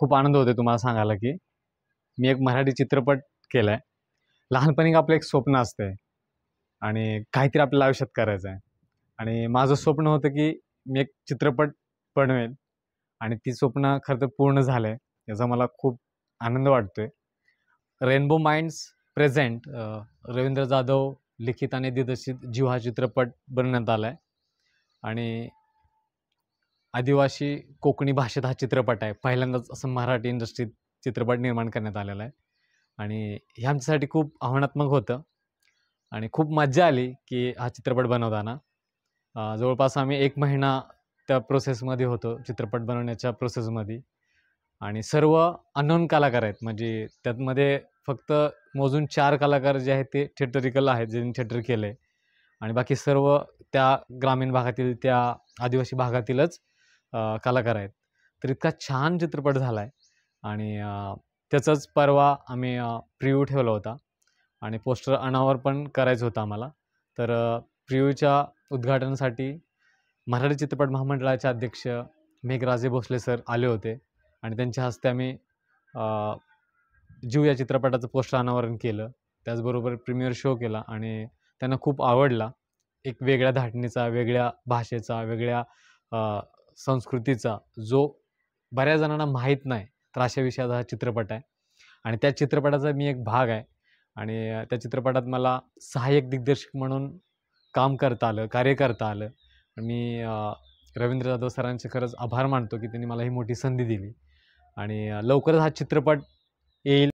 खूप आनंद होतो तुम्हाला सांगायला, की मी एक मराठी चित्रपट केलाय. लहानपणी आपलं एक स्वप्न असतंय आणि काहीतरी आपल्याला आयुष्यात करायचं आहे आणि माझं स्वप्न होतं, की मी एक चित्रपट बनवेल आणि ती स्वप्न खरं तर पूर्ण झालंय. याचा मला खूप आनंद वाटतोय. Rainbow minds present Ravindra Jadhav लिखित आणि दिग्दर्शित जीव हा चित्रपट बनवण्यात आलाय आणि आदिवासी कोकणी भाषेत हा चित्रपट आहे. पहिल्यांदाच असं मराठी इंडस्ट्रीत चित्रपट निर्माण करण्यात आलेला आहे आणि हे आमच्यासाठी खूप आव्हानात्मक होतं आणि खूप मज्जा आली, की हा चित्रपट बनवताना. जवळपास आम्ही 1 महिना त्या प्रोसेसमध्ये होतो, चित्रपट बनवण्याच्या प्रोसेसमध्ये आणि सर्व अननोन कलाकार आहेत. म्हणजे त्यामध्ये फक्त मोजून 4 कलाकार जे आहेत ते थिएटरिकल आहेत, ज्यांनी थिएटर केलंय आणि बाकी सर्व त्या ग्रामीण भागातील, त्या आदिवासी भागातीलच कलाकार आहेत. तर इतका छान चित्रपट झाला आहे आणि त्याचाच परवा आम्ही प्रिव्ह्यू ठेवला होता आणि पोस्टर अनावर पण करायचं होतं आम्हाला. तर प्रिव्ह्यूच्या उद्घाटनासाठी मराठी चित्रपट महामंडळाचे अध्यक्ष मेघराजे भोसले सर आले होते आणि त्यांच्या हस्ते आम्ही जीव या चित्रपटाचं पोस्टर अनावरण केलं. त्याचबरोबर प्रीमियर शो केला आणि त्यांना खूप आवडला. एक वेगळ्या धाटणीचा, वेगळ्या भाषेचा, वेगळ्या संस्कृतीचा जो बऱ्याच जणांना माहीत नाही, तर अशा विषयाचा हा चित्रपट आहे आणि त्या चित्रपटाचा मी एक भाग आहे आणि त्या चित्रपटात मला सहाय्यक दिग्दर्शक म्हणून काम करता आलं, कार्य करता आलं. मी रवींद्र जाधव सरांचे खरंच आभार मानतो, की त्यांनी मला ही मोठी संधी दिली आणि लवकरच हा चित्रपट येईल.